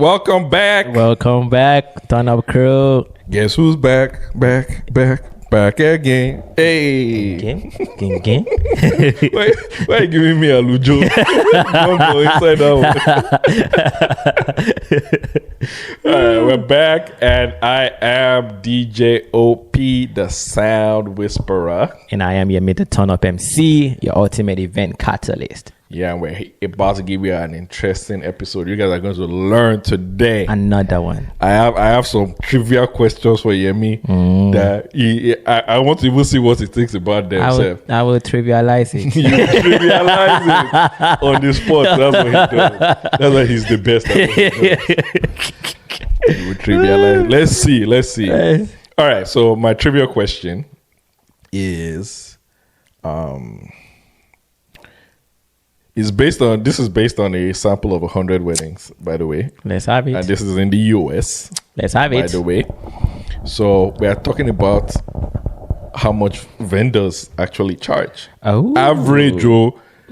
Welcome back. Welcome back, TurnUp crew. Guess who's back again? Hey. Gang. Why are you giving me a lujo? Don't go inside that one. All right, we're back, and I am DJ OP, the Sound Whisperer. And I am your mid TurnUp MC, your ultimate event catalyst. Yeah, and we're about to give you an interesting episode. You guys are going to learn today. Another one. I have some trivia questions for Yemi that I want to even see what he thinks about themselves. I will trivialize it. You trivialize it on the spot. That's what he does. That's why he's the best at what he does. You will trivialize. Let's see. All right. So my trivia question is, this is based on a sample of 100 weddings, by the way. Let's have it. And this is in the US. Let's have it. By the way. So we are talking about how much vendors actually charge. Oh. Average.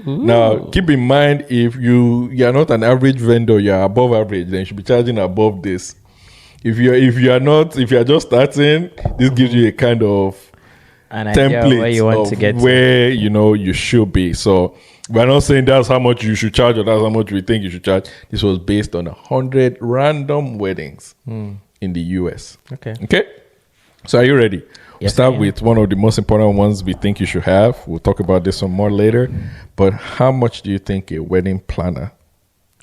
Now, keep in mind, if you're not an average vendor, you're above average, then you should be charging above this. If you're just starting, this gives you a kind of template where you want to get where you should be. So we're not saying that's how much you should charge or that's how much we think you should charge. This was based on 100 random weddings in the US. Okay. So are you ready? Yes, We'll start with one of the most important ones we think you should have. We'll talk about this some more later. But how much do you think a wedding planner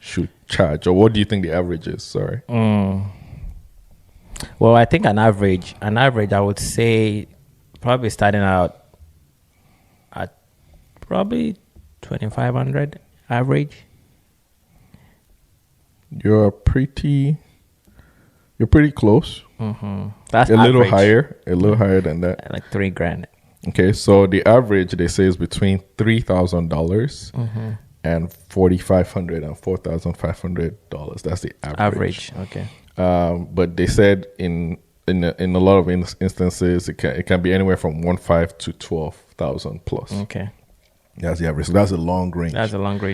should charge? Or what do you think the average is? Sorry. Well, I think an average, I would say probably starting out at probably 2,500 average. You're pretty close. That's a little average. higher than that. Like $3,000. Okay, so the average they say is between $3,000 and $4,500 and $4,500. That's the average. Okay. But they said in a lot of instances it can be anywhere from 1,500 to 12,000 plus. Okay. That's the average. So that's a long range.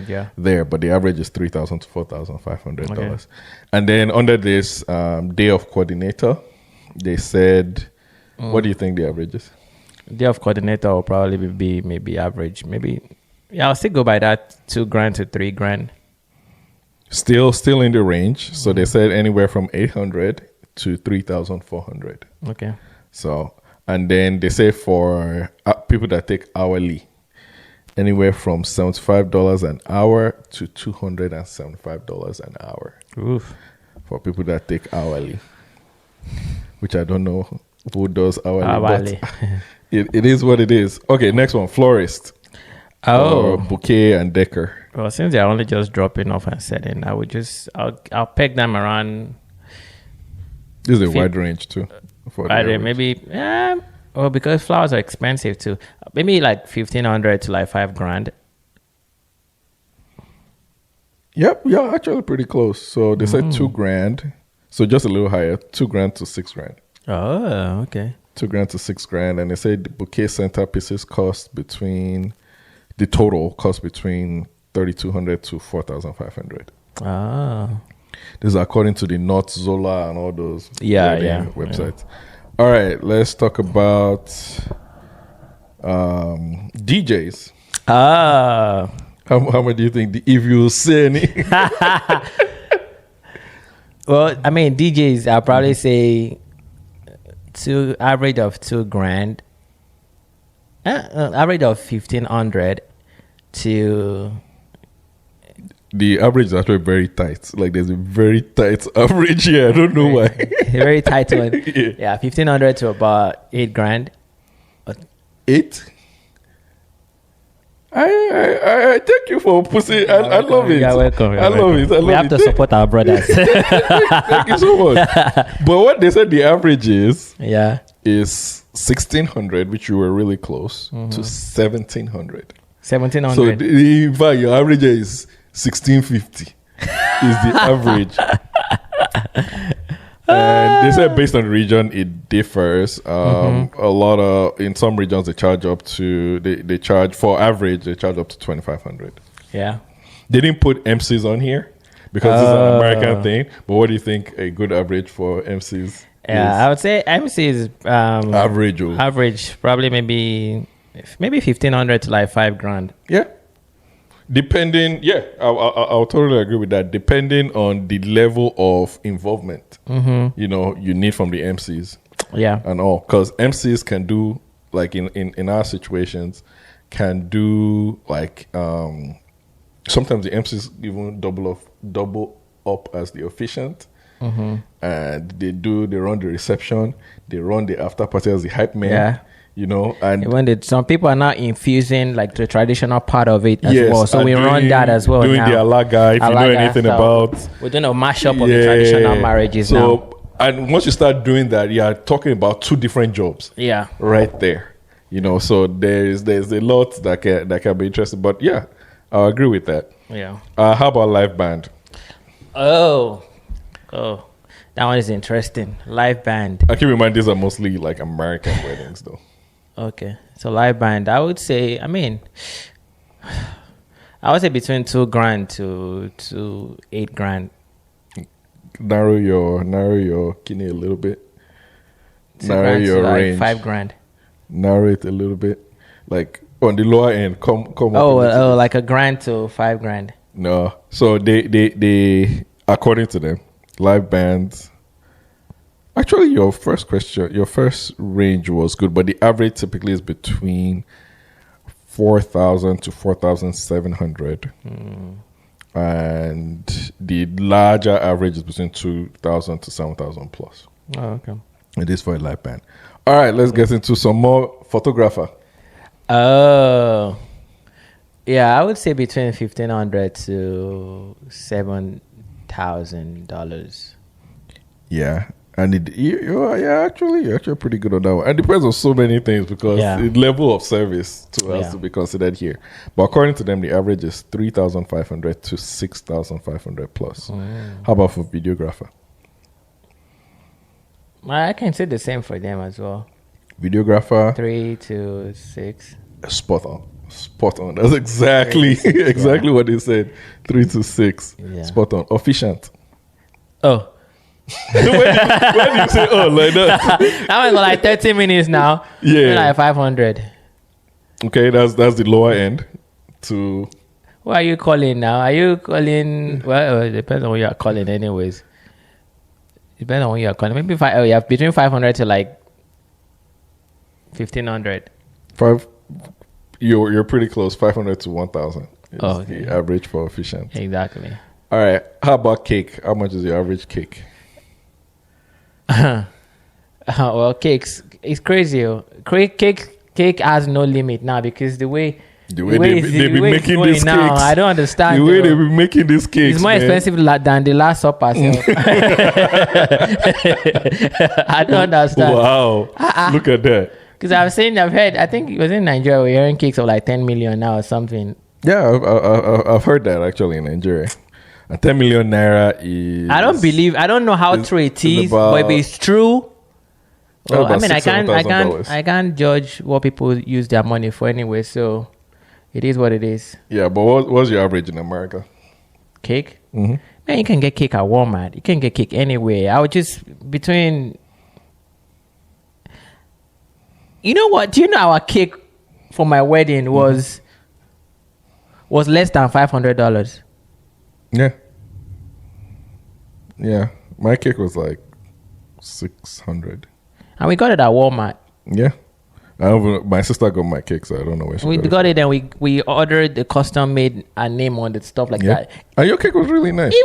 Yeah. There, but the average is $3,000 to $4,500. Okay. And then under this day of coordinator, they said, what do you think the average is? Day of coordinator will probably be maybe average. I'll still go by that $2,000 to $3,000. Still in the range. So they said anywhere from 800 to 3,400. Okay. So, and then they say for people that take hourly, anywhere from $75 an hour to $275 an hour. Oof. For people that take hourly, which I don't know who does hourly. But it is what it is. Okay, next one, florist. Or bouquet and decor. Well, since they're only just dropping off and setting, I'll peg them around. This is a wide range too. Maybe, well, because flowers are expensive too. Maybe like 1,500 to like $5,000. Yep, yeah, actually pretty close. So they said $2,000. So just a little higher, $2,000 to $6,000. Oh, okay. $2,000 to $6,000, and they said the bouquet centerpieces the total cost between $3,200 to $4,500. Ah. This is according to the North Zola and all those websites. Yeah. All right, let's talk about DJs. How much do you think? If you say any? Well, I mean, DJs, I'll probably say average of $2,000. Average of 1,500 to. The average is actually very tight. Like there's a very tight average here. I don't know why. Very tight one. Yeah, 1,500 to about $8,000. 8? I thank you for pushing. I love it. You're welcome. I love it. We have to support our brothers. Thank you so much. But what they said the average is 1,600, which you were really close, to 1,700. 1,700. So in fact, your average is 1,650 is the average. And they said based on the region, it differs. A lot of, in some regions, they charge up to, they charge, for average, they charge up to 2,500. Yeah. They didn't put MCs on here because it's an American thing. But what do you think a good average for MCs? Yeah, I would say MC is Average. average, probably maybe 1,500 to like $5,000. Yeah. Depending, I'll totally agree with that. Depending on the level of involvement, you need from the MCs. Yeah. And all. Because MCs can do, like in our situations, can do like, sometimes the MCs even double up as the officiant. And they run the reception, they run the after party as the hype man. Yeah. And when some people are now infusing like the traditional part of it as well. So we run that as well. Doing now. the alaga, if you know anything about. We're doing a mashup of the traditional marriages now. And once you start doing that, you're talking about two different jobs. Yeah. Right there. So there's a lot that can be interesting. But yeah, I agree with that. Yeah. How about live band? Oh, that one is interesting. Live band. I keep in mind these are mostly like American weddings though. Okay. So live band, I would say between $2,000 to $8,000. Narrow your kidney a little bit. Narrow your range. $5,000. Narrow it a little bit. Like on the lower end, come up. Like $1,000 to $5,000. No. So they according to them, live bands. Actually, your first range was good, but the average typically is between 4,000 to 4,700, and the larger average is between 2,000 to 7,000 plus. Oh, okay. It is for a live band. All right, let's get into some more photographer. Oh, yeah, I would say between $1,500 to $7,000. Yeah. And you're actually pretty good on that one. And it depends on so many things because the level of service has to be considered here. But according to them, the average is 3,500 to 6,500 plus. How about for videographer? I can say the same for them as well. Videographer, 3 to 6. Spot on. That's exactly what they said. 3 to 6. Yeah. Spot on. Officiant. Oh. When do you say like that? That was like 30 minutes now. Yeah. Like 500. Okay, that's the lower end. To what are you calling now? Are you calling? Well, it depends on what you are calling, anyways. Depends on what you are calling. Maybe you have between 500 to like 1,500. You're pretty close. 500 to 1,000 is the average for officiant. Exactly. All right. How about cake? How much is your average cake? Well, cakes, it's crazy. Cake has no limit now because the way they be making this cake now, I don't understand. The way they be making this cake, it's more expensive than the Last Supper. So. I don't understand. Wow, look at that. Because I've heard. I think it was in Nigeria. We're hearing cakes of like 10 million now or something. Yeah, I've heard that actually in Nigeria. And 10 million naira is. I don't know how true it is, but if it's true. Well, I mean, I can't judge what people use their money for anyway. So, it is what it is. Yeah, but what's your average in America? Cake? Mm-hmm. Man, you can get cake at Walmart. You can get cake anywhere. I would just between. You know what? Do you know our cake for my wedding was less than $500? Yeah. My cake was like 600. And we got it at Walmart. Yeah. My sister got my cake, so I don't know where she got it. And we ordered the custom made a name on it, stuff like that. And your cake was really nice. I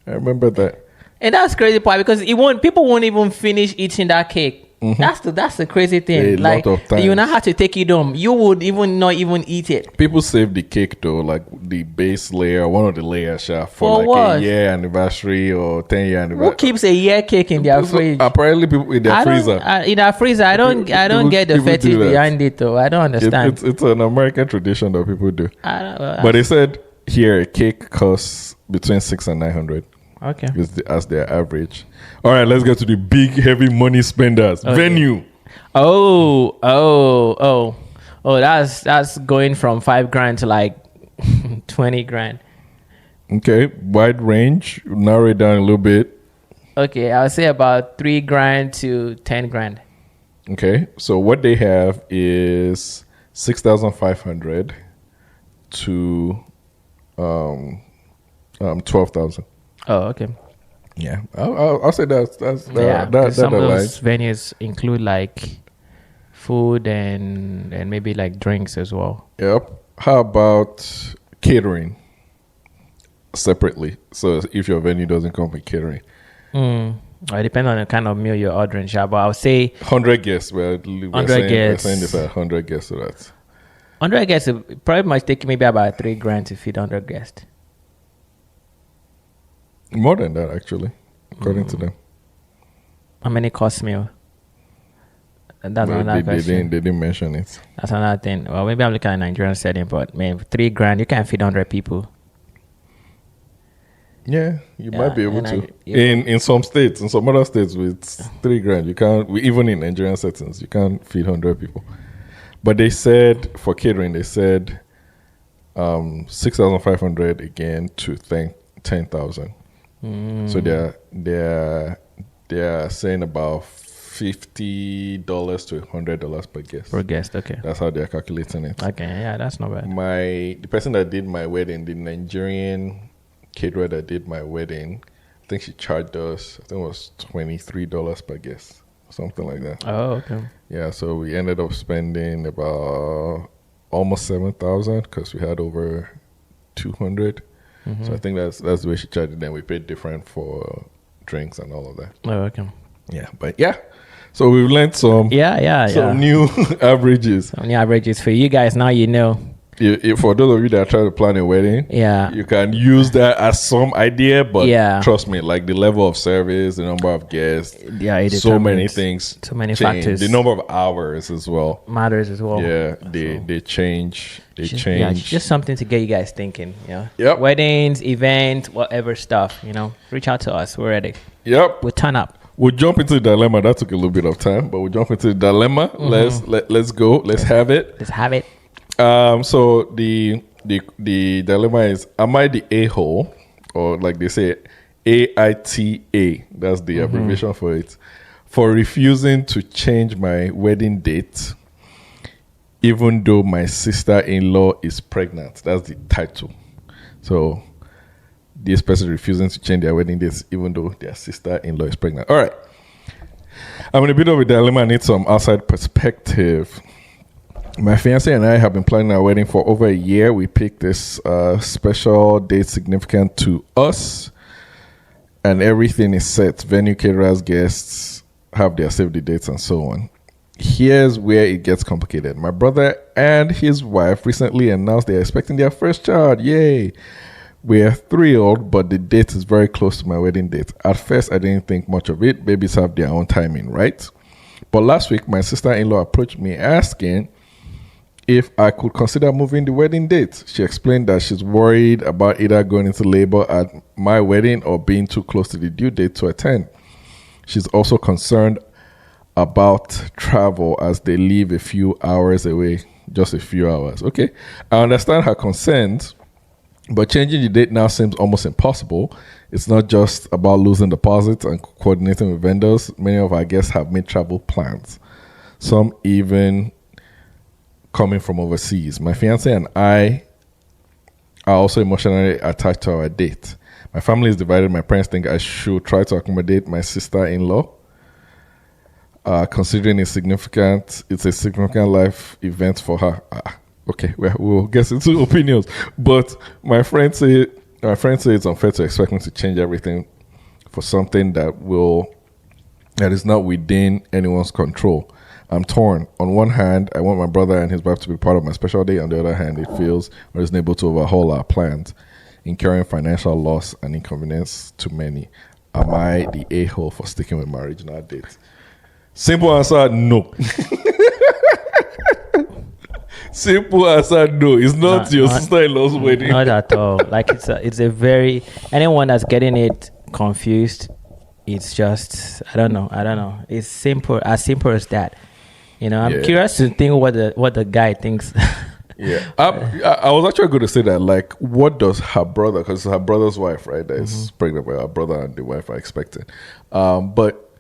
remember that. And that's crazy part because people won't even finish eating that cake. Mm-hmm. That's the crazy thing. Like you now have to take it home. You would not even eat it. People save the cake though, like the base layer, one of the layers, for like what? a year anniversary or 10-year anniversary. Who keeps a year cake in their fridge? Apparently, people in their freezer. In their freezer, I don't get the fetish behind it though. I don't understand. It's an American tradition that people do. But they said here a cake costs between 600 and 900. Okay. As their average. All right, let's get to the big, heavy money spenders. Okay. Venue. Oh, that's going from $5,000 to like $20,000. Okay, wide range. Narrow it down a little bit. Okay, I'll say about $3,000 to $10,000. Okay, so what they have is 6,500 to 12,000. Oh, okay. Yeah, I'll say that's some of those venues include like food and maybe like drinks as well. Yep. How about catering separately? So if your venue doesn't come with catering, it depends on the kind of meal you're ordering, but I would say 100 guests. We're 100 guests. We're saying this at 100 guests, so that's 100 guests. It probably might take maybe about $3,000 to feed 100 guests. More than that, actually, according to them. How many cost meal? That's another question. They didn't mention it. That's another thing. Well, maybe I'm looking at a Nigerian setting, but man, $3,000, you can't feed 100 people. Yeah, you might be able to. In some states, in some other states, with $3,000, you can't. Even in Nigerian settings, you can't feed 100 people. But they said for catering, they said 6,500 again to 10,000. So they're saying about $50 to $100 per guest. Per guest, okay. That's how they're calculating it. Okay, yeah, that's not bad. The person that did my wedding, the Nigerian caterer that did my wedding, I think she charged us, I think it was $23 per guest, something like that. Oh, okay. Yeah, so we ended up spending about almost 7,000 because we had over 200. So I think that's the way she charged it. Then we paid different for drinks and all of that. Oh, okay. Yeah, but yeah. So we've learned some new averages. Some new averages for you guys. Now you know. For those of you that are trying to plan a wedding, you can use that as some idea, but trust me, like the level of service, the number of guests, so many things, so many change. factors. The number of hours as well matters as well. Yeah, they change. Change. Yeah, just something to get you guys thinking. Yep. Weddings, events, whatever stuff. Reach out to us. We're ready. Yep. We'll turn up. We'll jump into the dilemma. That took a little bit of time, but we'll jump into the dilemma. Let's go. Let's have it. Let's have it. So the dilemma is: am I the a-hole, or like they say, AITA? That's the abbreviation for it, for refusing to change my wedding date, even though my sister-in-law is pregnant. That's the title. So this person refusing to change their wedding dates, even though their sister-in-law is pregnant. All right. I'm in a bit of a dilemma. I need some outside perspective. My fiancé and I have been planning our wedding for over a year. We picked this special date significant to us, and everything is set. Venue, caterers, guests have their save the dates and so on. Here's where it gets complicated. My brother and his wife recently announced they're expecting their first child. Yay! We're thrilled, but the date is very close to my wedding date. At first, I didn't think much of it. Babies have their own timing, right? But last week, my sister-in-law approached me asking if I could consider moving the wedding date. She explained that she's worried about either going into labor at my wedding or being too close to the due date to attend. She's also concerned about travel as they live a few hours away, just a few hours. Okay, I understand her concerns, but changing the date now seems almost impossible. It's not just about losing deposits and coordinating with vendors. Many of our guests have made travel plans, some even coming from overseas. My fiancé and I are also emotionally attached to our date. My family is divided. My parents think I should try to accommodate my sister-in-law, considering it's a significant life event for her. Okay, we'll get into opinions. But my friends say it's unfair to expect me to change everything for something that is not within anyone's control. I'm torn. On one hand, I want my brother and his wife to be part of my special day. On the other hand, it feels unreasonable to overhaul our plans, incurring financial loss and inconvenience to many. Am I the a-hole for sticking with my original date? Simple answer, no. Simple answer, no. It's not your sister-in-law's wedding. Not at all. Like it's a very, anyone that's getting it confused, it's just I don't know. It's simple as that. I'm curious to think what the guy thinks. Yeah. I was actually going to say that, like, what does her brother, because it's her brother's wife, right, that is pregnant by her brother and the wife are expecting. But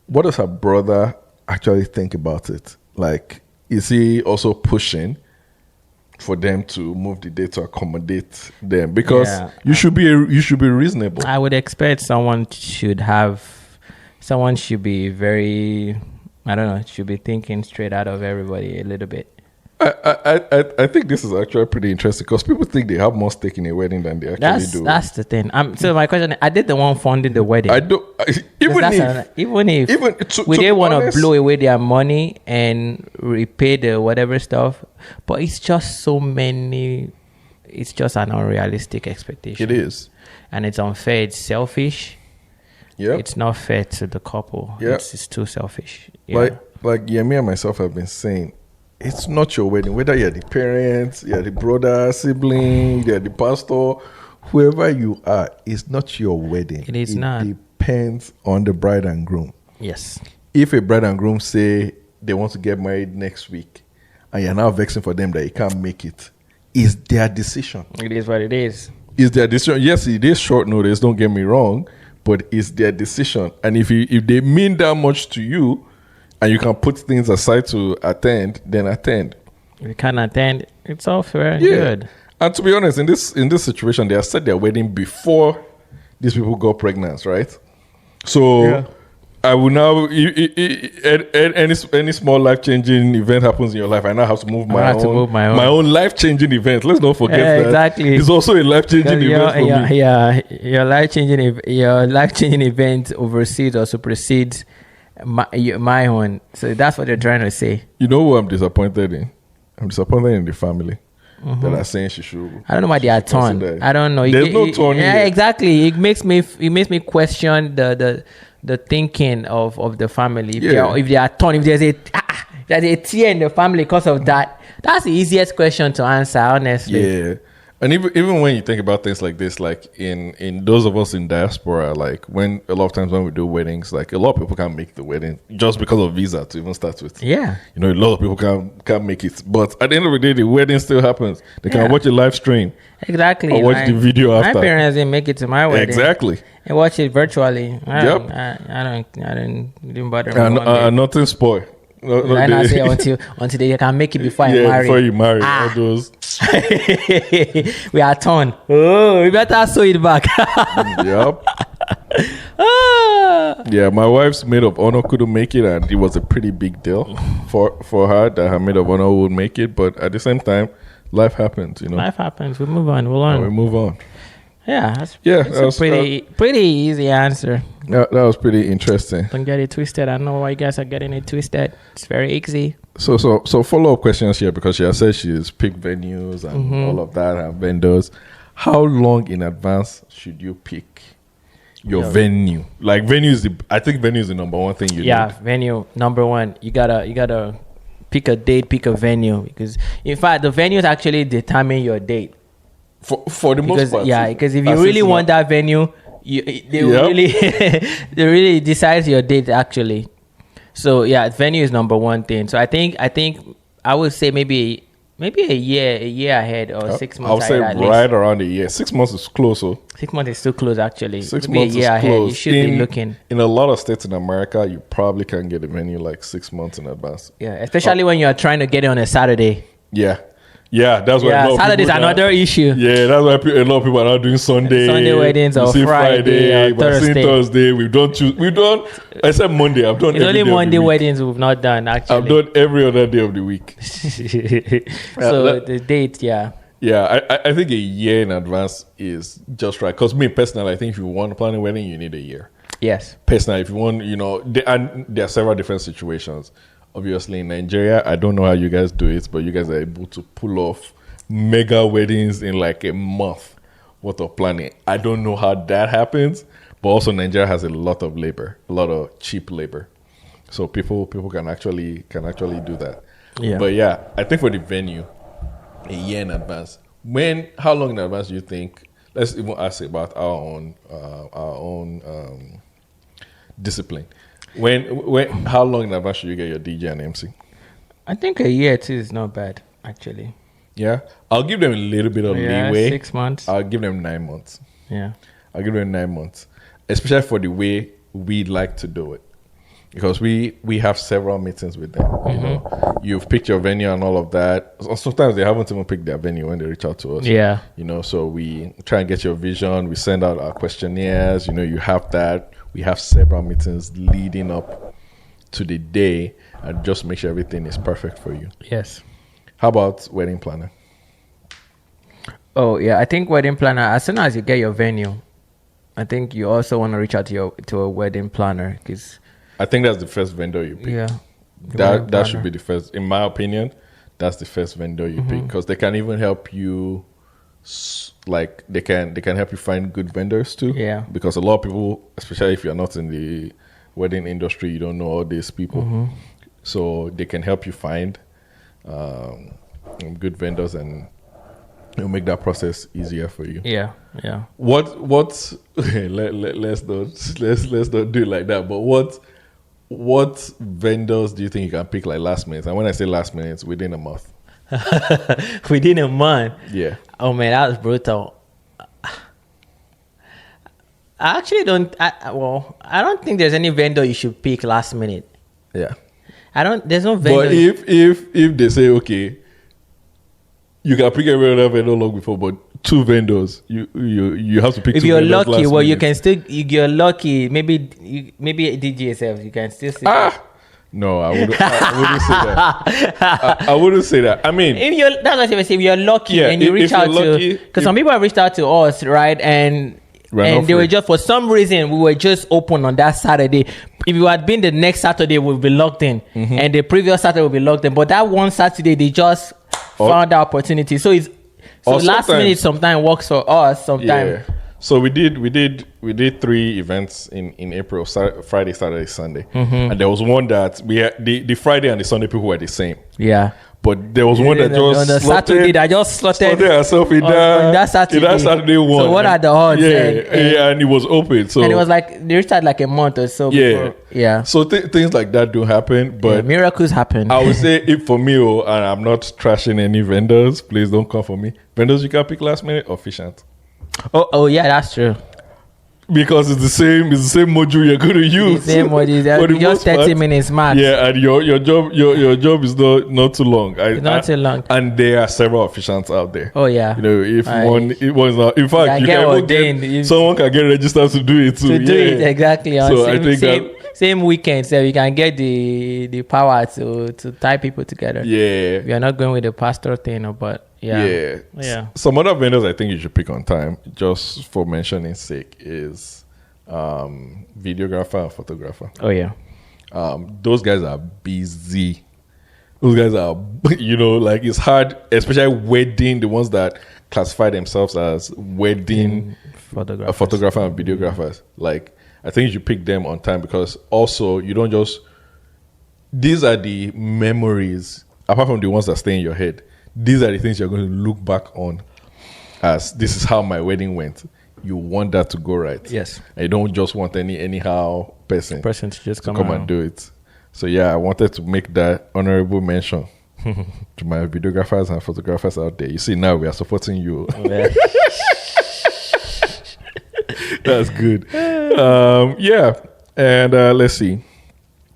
what does her brother actually think about it? Like, is he also pushing for them to move the date to accommodate them? Because you should be reasonable. I would expect someone should be very, I don't know, should be thinking straight out of everybody a little bit. I think this is actually pretty interesting because people think they have more stake in a wedding than they actually do. That's the thing. So my question, I did the one funding the wedding. I do. Even if we didn't want to blow away their money and repay the whatever stuff, but it's just so many. It's just an unrealistic expectation. It is, and it's unfair. It's selfish. Yeah, it's not fair to the couple. Yeah, it's too selfish. Yeah. Like me and myself have been saying. It's not your wedding. Whether you're the parents, you're the brother, sibling, you're the pastor, whoever you are, it's not your wedding. It is not. It depends on the bride and groom. Yes. If a bride and groom say they want to get married next week, and you're now vexing for them that you can't make it, it's their decision. It is what it is. It's their decision. Yes, it is short notice, don't get me wrong, but it's their decision. And if they mean that much to you, and you can put things aside to attend, then attend. If you can't attend, it's all fair and good. And to be honest, in this situation, they have set their wedding before these people got pregnant, right? So I will now, any small life-changing event happens in your life, I now have to move my own life-changing event. Let's not forget that. Exactly. It's also a life-changing event for me. Yeah, your life-changing event oversees or supersedes my own. So that's what they're trying to say. You know who I'm disappointed in? I'm disappointed in the family that are saying she should. I don't know why they are torn. I don't know. There's no torn. Yeah, exactly. It makes me question the thinking of the family. If they are torn, if there's a tear in the family because of that, that's the easiest question to answer, honestly. Yeah. And even when you think about things like this, like in those of us in diaspora, like when a lot of times when we do weddings, like a lot of people can't make the wedding just because of visa to even start with. Yeah. You know, a lot of people can't make it. But at the end of the day, the wedding still happens. They can watch a live stream. Exactly. Or watch the video after. My parents didn't make it to my wedding. Exactly. And watch it virtually. I didn't bother me. And nothing spoiled. I say until they can make it before I marry. Before you marry. All those. We are torn. Oh, we better sew it back. Yep. Yeah, my wife's maid of honor couldn't make it, and it was a pretty big deal for her that her maid of honor would make it. But at the same time, life happens, you know. Life happens. We move on. We'll learn. We move on. Yeah, that's a pretty easy answer. That was pretty interesting. Don't get it twisted. I don't know why you guys are getting it twisted. It's very easy. So follow-up questions here, because she has said she's picked venues and all of that and vendors. How long in advance should you pick your venue? Like I think venue is the number one thing you need. Yeah, venue number one. You gotta pick a date, pick a venue, because in fact the venues actually determine your date. For the most part. Yeah, because if you really want that venue, they really decides your date actually. So yeah, venue is number one thing. So I think I would say maybe a year ahead or 6 months. I would say right around a year. 6 months is close. 6 months is too close actually. 6 months a year is ahead. Close. You should be looking. In a lot of states in America, you probably can get a venue like 6 months in advance. Yeah, especially when you are trying to get it on a Saturday. Yeah, that's why. Yeah, Saturday is another issue. Yeah, that's why a lot of people are not doing Sunday weddings or Friday or Thursday. We've done except Monday. I've done. It's only Monday weddings we've not done. Actually, I've done every other day of the week. So the date, yeah. Yeah, I think a year in advance is just right. Because me personally, I think if you want to plan a wedding, you need a year. Yes. Personally, if you want, there are several different situations. Obviously, in Nigeria, I don't know how you guys do it, but you guys are able to pull off mega weddings in like a month worth of planning. I don't know how that happens, but also Nigeria has a lot of labor, a lot of cheap labor, so people can actually do that. Yeah. But yeah, I think for the venue, a year in advance. How long in advance do you think? Let's even ask about our own discipline. How long in advance should you get your DJ and MC? I think a year too is not bad, actually. Yeah, I'll give them a little bit of leeway. 6 months. I'll give them 9 months. Yeah. I'll give them 9 months, especially for the way we like to do it. Because we have several meetings with them. You know, you've picked your venue and all of that. Sometimes they haven't even picked their venue when they reach out to us. Yeah. You know, so we try and get your vision. We send out our questionnaires. You know, you have that. We have several meetings leading up to the day and just make sure everything is perfect for you. Yes. How about wedding planner? Oh yeah, I think wedding planner. As soon as you get your venue, I think you also want to reach out to a wedding planner because. I think that's the first vendor you pick. Yeah. That should be the first. In my opinion, that's the first vendor you pick because they can even help you. Like they can help you find good vendors too. Yeah. Because a lot of people, especially if you're not in the wedding industry, you don't know all these people. So they can help you find good vendors and it'll make that process easier for you. Yeah. Yeah. Let's not do it like that. But what vendors do you think you can pick like last minute? And when I say last minute, it's within a month. Within a month. Yeah. Oh man, that was brutal. I actually don't. I don't think there's any vendor you should pick last minute. Yeah. There's no vendor. But if they say okay, you can pick every other vendor long before, but 2 vendors, you have to pick. If 2 you're vendors lucky, last well, minute. you can still. You're lucky. Maybe DGSF. You can still see. No, I wouldn't say that. I wouldn't say that. I mean, that's what I say. If you're lucky and you reach out to, because some people have reached out to us, right? And they were just, for some reason, we were just open on that Saturday. If you had been the next Saturday, we'll be locked in, and the previous Saturday will be locked in. But that one Saturday, they just found the opportunity. So last minute sometimes works for us. Sometimes. Yeah. So we did 3 events in April: Friday, Saturday, Sunday, and there was one that we had, the Friday and the Sunday people were the same. Yeah. But there was one that just on the Saturday that just slotted herself in that Saturday one. So what are the odds? Yeah, and it was open. So and it was like they started like a month or so. Yeah, before. Yeah. So things like that do happen, but miracles happen. I would say if for me, and I'm not trashing any vendors. Please don't come for me. Vendors you can pick last minute or efficient. Oh yeah, that's true. Because it's the same module you're going to use. The same module. Just 30 minutes max. Yeah, and your job is not too long. It's not too long. And there are several efficients out there. Oh yeah. You know, if one is not, in fact, you can someone can get registered to do it too. To do it exactly. So I think same weekend, so you can get the power to tie people together. Yeah. We are not going with the pastor thing, but. Yeah. Some other vendors I think you should pick on time, just for mentioning sake, is videographer and photographer. Oh yeah. Those guys are busy. Those guys are, like it's hard, especially wedding, the ones that classify themselves as wedding photographer and videographers. Like, I think you should pick them on time because also you don't just, these are the memories, apart from the ones that stay in your head. These are the things you're going to look back on as this is how my wedding went. You want that to go right. Yes. And you don't just want anyhow person to just come and do it. So yeah, I wanted to make that honorable mention to my videographers and photographers out there. You see, now we are supporting you. Yeah. That's good. Yeah. And let's see.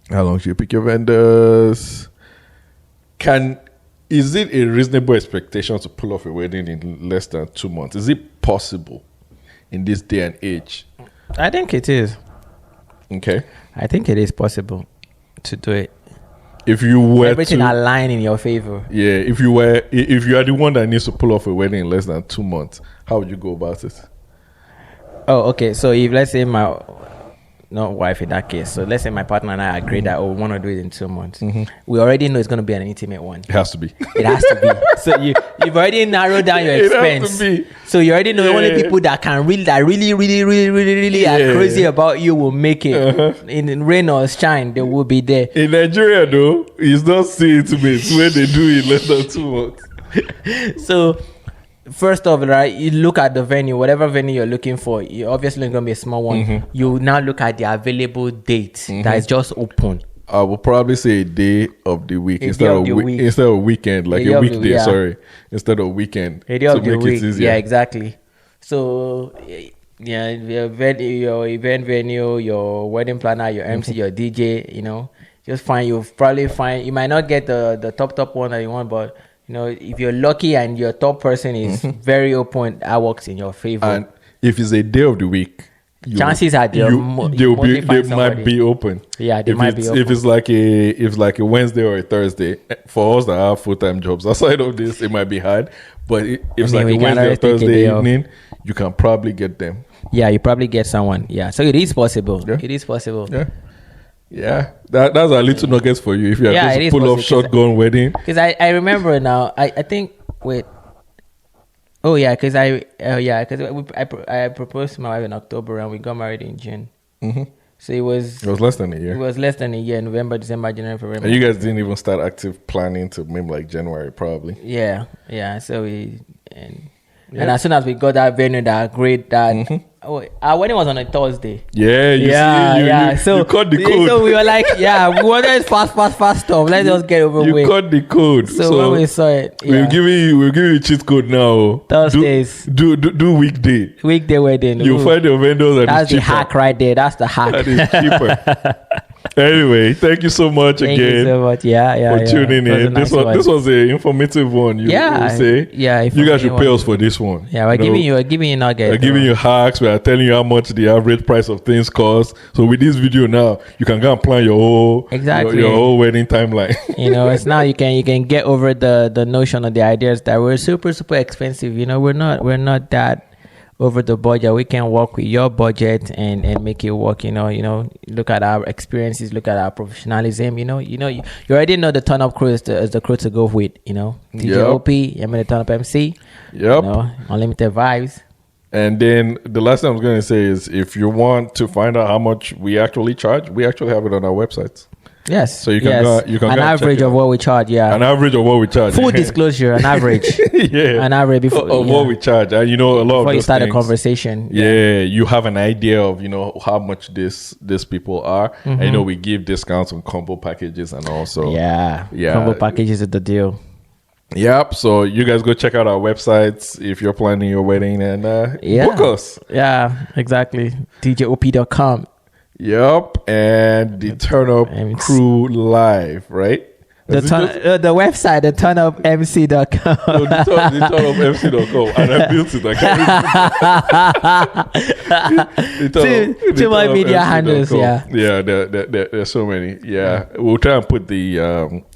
How long should you pick your vendors? Is it a reasonable expectation to pull off a wedding in less than 2 months? Is it possible in this day and age? I think it is. Okay. I think it is possible to do it. If you were everything align in your favor. Yeah. If you are the one that needs to pull off a wedding in less than 2 months, how would you go about it? Oh, okay. So if let's say not wife in that case. So let's say my partner and I agree that we want to do it in 2 months. We already know it's going to be an intimate one. It has to be. It has to be. So you've already narrowed down your expense. It has to be. So you already know the only people that can really are crazy about you will make it. In rain or shine, they will be there. In Nigeria, though, it's not so intimate when they do it less than 2 months. So first off, right, you look at the venue, whatever venue you're looking for. You're obviously going to be a small one. You now look at the available date that is just open. I will probably say a day of the week instead of weekend, like a weekday. Sorry, instead of weekend. A day of the week. Yeah, exactly. So yeah, your event venue, your wedding planner, your MC, your DJ. Just you might not get the top one that you want, but if you're lucky and your top person is very open, that works in your favor. And if it's a day of the week, chances are they might be open. Yeah, they might be open. If it's like a Wednesday or a Thursday, for us that have full-time jobs outside of this, it might be hard. But if it's like a Wednesday or Thursday evening, you can probably get them. Yeah, you probably get someone. Yeah, so it is possible. Yeah. It is possible. Yeah. That's a little nuggets for you if you are going to pull off shotgun wedding. Because I remember now. I think wait. Oh yeah, because I proposed to my wife in October and we got married in June. Mm-hmm. So it was less than a year. It was less than a year. November, December, January, February. And you guys didn't even start active planning to maybe like January, probably. Yeah. So and as soon as we got that venue, that great our wedding was on a Thursday. Yeah. So you caught the code. So we were like, we wanted fast stuff. Let's just get over with. You caught the code. So when we saw it, we'll give you cheat code now. Thursdays. Do weekday. Weekday wedding. You find your vendors and that's the hack right there. That's the hack. That is cheaper. Anyway, thank you so much again. Thank you so much. For tuning in. This was an informative one. You say. Yeah. You guys should pay us for this one. Yeah, we're giving you nuggets. We're giving you hacks. We are telling you how much the average price of things cost. So with this video now, you can go and plan your whole wedding timeline. It's now you can get over the notion of the ideas that we're super expensive. We're not that over the budget. We can work with your budget and make it work. Look at our experiences, look at our professionalism. You already know the TurnUp crew is the crew to go with. DJ OP, the TurnUp MC. Yep. Unlimited vibes. And then the last thing I was going to say is, if you want to find out how much we actually charge, we actually have it on our website. Yes. So you can an average of what we charge. Yeah. An average of what we charge. Full disclosure, an average. An average before what we charge. And a lot before of you start things, a conversation. Yeah, you have an idea of how much these people are. Mm-hmm. And we give discounts on combo packages and also combo packages is the deal. Yep. So you guys go check out our websites if you're planning your wedding and book us. Yeah, exactly. DJOP.com. Yep, and the TurnUp crew live, right? The website, the TurnUpMC.com. No, the TurnUpMC.com, and I built it. I can't. Too much media handles, yeah. Yeah, there's so many. Yeah, we'll try and put the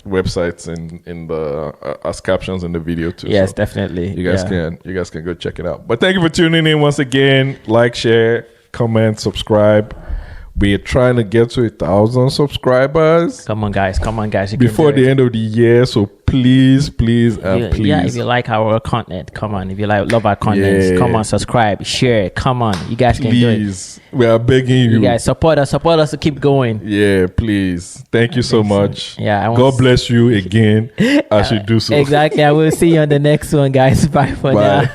websites in the as captions in the video too. Yes, so definitely. You guys can go check it out. But thank you for tuning in once again. Like, share, comment, subscribe. We're trying to get to 1,000 subscribers. Come on, guys. Before the end of the year. So please. Yeah, if you like our content, come on. If you love our content, come on, subscribe, share. Come on. You guys can do it. We are begging you. You guys support us to keep going. Yeah, please. Thank you so much. Yeah. God bless you again as you do so. Exactly. I will see you on the next one, guys. Bye for now.